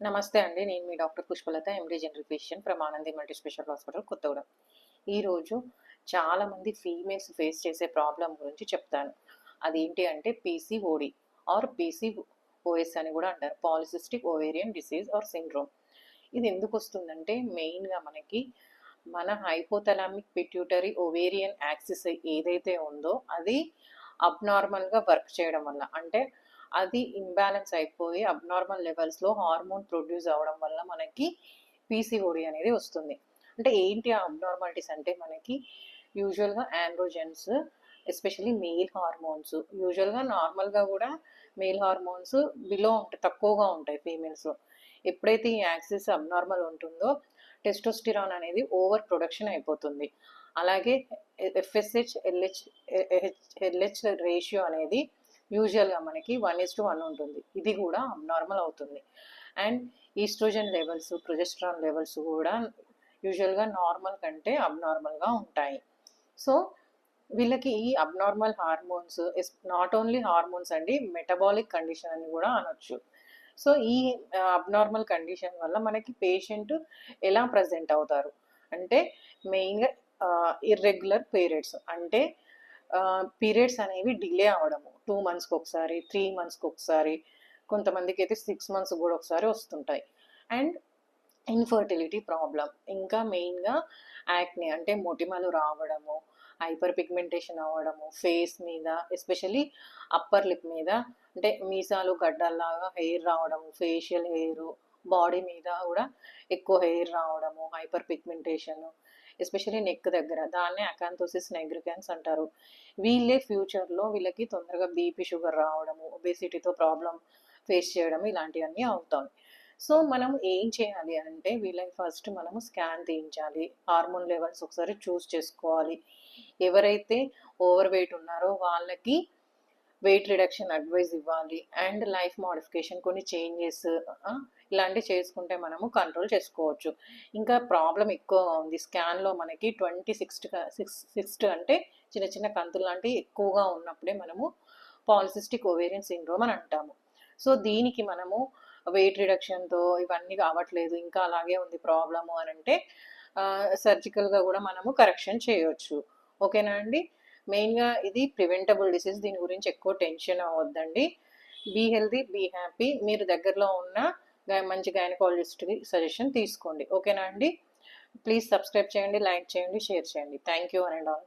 నమస్తే అండి. నేను మీ doctor Pushpalatha, MD general physician from Anandi multi speciality hospital, Kothagudem. ఈరోజు చాలామంది ఫీమేల్స్ ఫేస్ చేసే ప్రాబ్లమ్ గురించి చెప్తాను. అదేంటి అంటే పీసీఓడి ఆర్ పీసీఓఎస్ అని కూడా అంటారు. Polycystic ovarian disease are syndrome. ఇది ఎందుకు వస్తుందంటే మెయిన్గా మన హైపోథలామిక్ పిట్యూటరీ ఓవేరియన్ యాక్సిస్ ఏదైతే ఉందో అది అబ్నార్మల్గా వర్క్ చేయడం వల్ల, అంటే అది ఇంబ్యాలెన్స్ అయిపోయి అబ్నార్మల్ లెవెల్స్లో హార్మోన్ ప్రొడ్యూస్ అవ్వడం వల్ల మనకి పీసీఓడి అనేది వస్తుంది. అంటే ఏంటి ఆ అబ్నార్మాలిటీస్ అంటే మనకి యూజువల్గా ఆండ్రోజెన్స్, ఎస్పెషలీ మెయిల్ హార్మోన్స్, యూజువల్గా నార్మల్గా కూడా మెయిల్ హార్మోన్స్ బిలో ఉంటాయి, తక్కువగా ఉంటాయి ఫీమేల్స్లో. ఎప్పుడైతే ఈ యాక్సిస్ అబ్నార్మల్ ఉంటుందో టెస్టోస్టిరాన్ అనేది ఓవర్ ప్రొడక్షన్ అయిపోతుంది. అలాగే ఎఫ్ఎస్హెచ్ ఎల్హెచ్ రేషియో అనేది యూజువల్గా మనకి 1:1 ఉంటుంది. ఇది కూడా అబ్నార్మల్ అవుతుంది. And oestrogen levels, progesterone levels కూడా యూజువల్గా నార్మల్ కంటే అబ్నార్మల్గా ఉంటాయి. సో వీళ్ళకి ఈ abnormal hormones, not only hormones అండి, మెటబాలిక్ కండిషన్ అని కూడా అనొచ్చు. సో ఈ అబ్నార్మల్ కండిషన్ వల్ల మనకి పేషెంట్ ఎలా ప్రజెంట్ అవుతారు అంటే మెయిన్గా ఇర్రెగ్యులర్ పీరియడ్స్, అంటే పీరియడ్స్ అనేవి డిలే అవ్వడము, 2 monthsకి ఒకసారి, 3 monthsకి ఒకసారి, కొంతమందికి అయితే 6 months కూడా ఒకసారి వస్తుంటాయి. అండ్ ఇన్ఫర్టిలిటీ ప్రాబ్లం, ఇంకా మెయిన్గా యాక్నే అంటే మొటిమలు రావడము, హైపర్ పిగ్మెంటేషన్ అవ్వడము, ఫేస్ మీద ఎస్పెషలీ అప్పర్ లిప్ మీద, అంటే మీసాలు గడ్డల్లాగా హెయిర్ రావడము, ఫేషియల్ హెయిర్, బాడీ మీద కూడా ఎక్కువ హెయిర్ రావడము, హైపర్ పిగ్మెంటేషన్, ఎస్పెషలీ నెక్ దగ్గర, దాన్నే అకాంతోసిస్ నైగ్రికాన్స్ అంటారు. వీళ్ళే ఫ్యూచర్లో వీళ్ళకి తొందరగా బీపీ, షుగర్ రావడము, ఒబేసిటీతో ప్రాబ్లం ఫేస్ చేయడం, ఇలాంటివన్నీ అవుతాయి. సో మనం ఏం చేయాలి అంటే వీళ్ళకి ఫస్ట్ మనము స్కాన్ తీయించాలి, హార్మోన్ లెవెల్స్ ఒకసారి చూస్ చేసుకోవాలి. ఎవరైతే ఓవర్ వెయిట్ ఉన్నారో వాళ్ళకి వెయిట్ రిడక్షన్ అడ్వైజ్ ఇవ్వాలి. అండ్ లైఫ్ మోడిఫికేషన్, కొన్ని చేంజెస్ ఇలాంటివి చేసుకుంటే మనము కంట్రోల్ చేసుకోవచ్చు. ఇంకా ప్రాబ్లం ఎక్కువగా ఉంది, స్కాన్లో మనకి 26 అంటే చిన్న చిన్న కంతులు లాంటివి ఎక్కువగా ఉన్నప్పుడే మనము పాలిసిస్టిక్ ఓవేరియన్ సిండ్రోమ్ అని అంటాము. సో దీనికి మనము వెయిట్ రిడక్షన్తో ఇవన్నీ కావట్లేదు, ఇంకా అలాగే ఉంది ప్రాబ్లము అని అంటే సర్జికల్గా కూడా మనము కరెక్షన్ చేయవచ్చు. ఓకేనా అండి? మెయిన్గా ఇది ప్రివెంటబుల్ డిసీజ్, దీని గురించి ఎక్కువ టెన్షన్ అవ్వద్దండి. Be healthy, be happy. మీరు దగ్గరలో ఉన్న మంచి గైనకాలజిస్ట్కి సజెషన్ తీసుకోండి. ఓకేనా అండి? ప్లీజ్ సబ్స్క్రైబ్ చేయండి, లైక్ చేయండి, షేర్ చేయండి. Thank you and all.